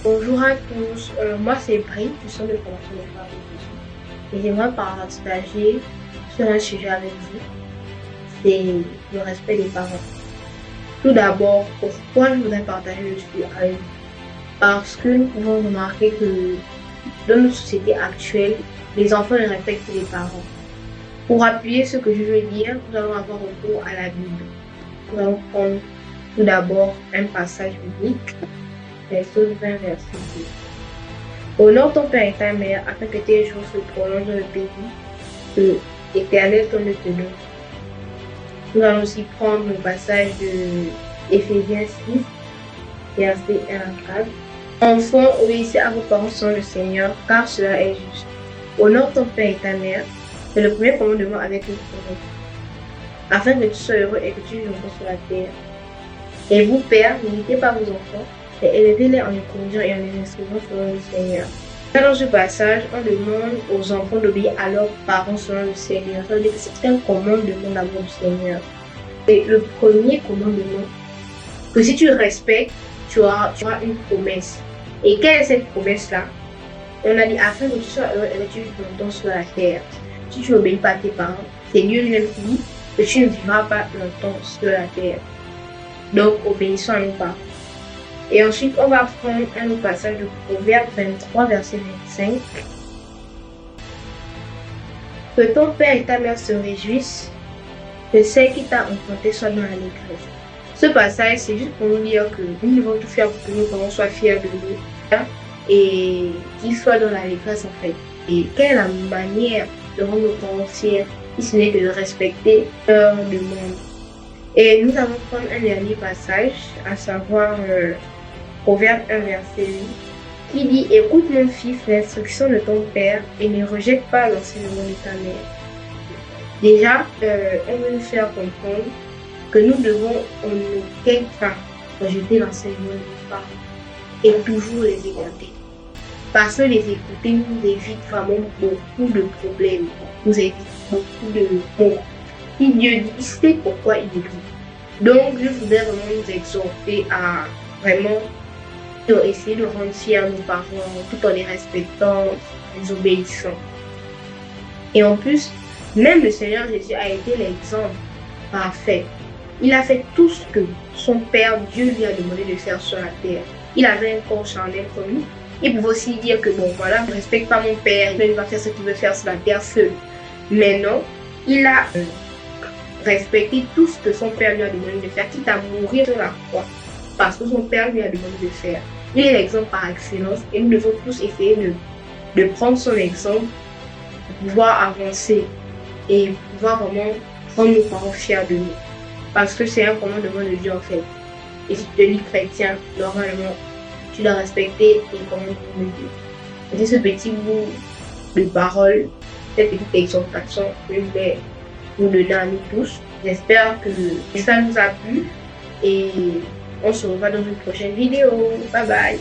Bonjour à tous, moi c'est Brie du Centre de formation des parents d'éducation et j'aimerais partager sur un sujet avec vous, c'est le respect des parents. Tout d'abord, pourquoi je voudrais partager le sujet avec vous? Parce que nous pouvons remarquer que dans notre société actuelle, les enfants ne respectent les parents. Pour appuyer ce que je veux dire, nous allons avoir recours à la Bible. Nous allons prendre tout d'abord un passage biblique. Exode 20, verset 2. Honore ton père et ta mère afin que tes jours se prolongent dans le pays que l'Éternel ton Dieu te donne. Nous allons aussi prendre le passage de Éphésiens 6, verset 1 à 4. Enfants, obéissez à vos parents selon le Seigneur, car cela est juste. Honore ton père et ta mère, c'est le premier commandement avec une promesse, afin que tu sois heureux et que tu vis longtemps sur la terre. Et vous, pères, n'hésitez pas vos enfants, et élevez-les en les conduisant et en les instruisant selon le Seigneur. Dans ce passage, on demande aux enfants d'obéir à leurs parents selon le Seigneur. Ça veut dire que c'est un commandement d'amour du Seigneur. C'est le premier commandement. Que si tu respectes, tu auras une promesse. Et quelle est cette promesse-là? On a dit afin que tu sois heureux et que tu vives longtemps sur la terre. Si tu n'obéis pas à tes parents, c'est Dieu lui-même qui dit que tu ne vivras pas longtemps sur la terre. Donc, obéissons à nos parents. Et ensuite, on va prendre un autre passage de Proverbe 23, verset 25. Que ton père et ta mère se réjouissent, que celle qui t'a enfanté soit dans l'allégresse. Ce passage, c'est juste pour nous dire que nous devons tout faire pour que nos parents soient fiers de nous et qu'ils soient dans l'allégresse en fait. Et quelle est la manière de rendre nos parents fiers, si ce n'est que de respecter leur demande. Et nous allons prendre un dernier passage, à savoir Proverbe 1, verset 8, qui dit « Écoute mon fils l'instruction de ton père et ne rejette pas l'enseignement de ta mère. » Déjà, on veut nous faire comprendre que nous devons en aucun cas rejeter l'enseignement de nos parents et toujours les écouter. Parce que les écouter nous évite vraiment beaucoup de problèmes, nous évite beaucoup de mots. Si Dieu dit, c'est pourquoi il dit. Donc, je voudrais vraiment nous exhorter à vraiment essayer de rendre fiers nos parents tout en les respectant, les obéissant. Et en plus, même le Seigneur Jésus a été l'exemple parfait. Il a fait tout ce que son Père, Dieu lui a demandé de faire sur la terre. Il avait un corps charnel comme nous. Il pouvait aussi dire que bon voilà, je ne respecte pas mon Père, il va faire ce qu'il veut faire sur la terre seul. Mais non, il a respecté tout ce que son Père lui a demandé de faire, quitte à mourir sur la croix, parce que son Père lui a demandé de faire. Il est l'exemple par excellence et nous devons tous essayer de prendre son exemple pour pouvoir avancer et pouvoir vraiment rendre nos parents fiers de nous. Parce que c'est un commandement de Dieu en fait. Et si tu te dis chrétien, normalement, tu dois respecter les commandements de Dieu. Et c'est ce petit bout de parole, cette petite exhortation que je vais nous donner à nous tous. J'espère que ça nous a plu et on se revoit dans une prochaine vidéo. Bye bye.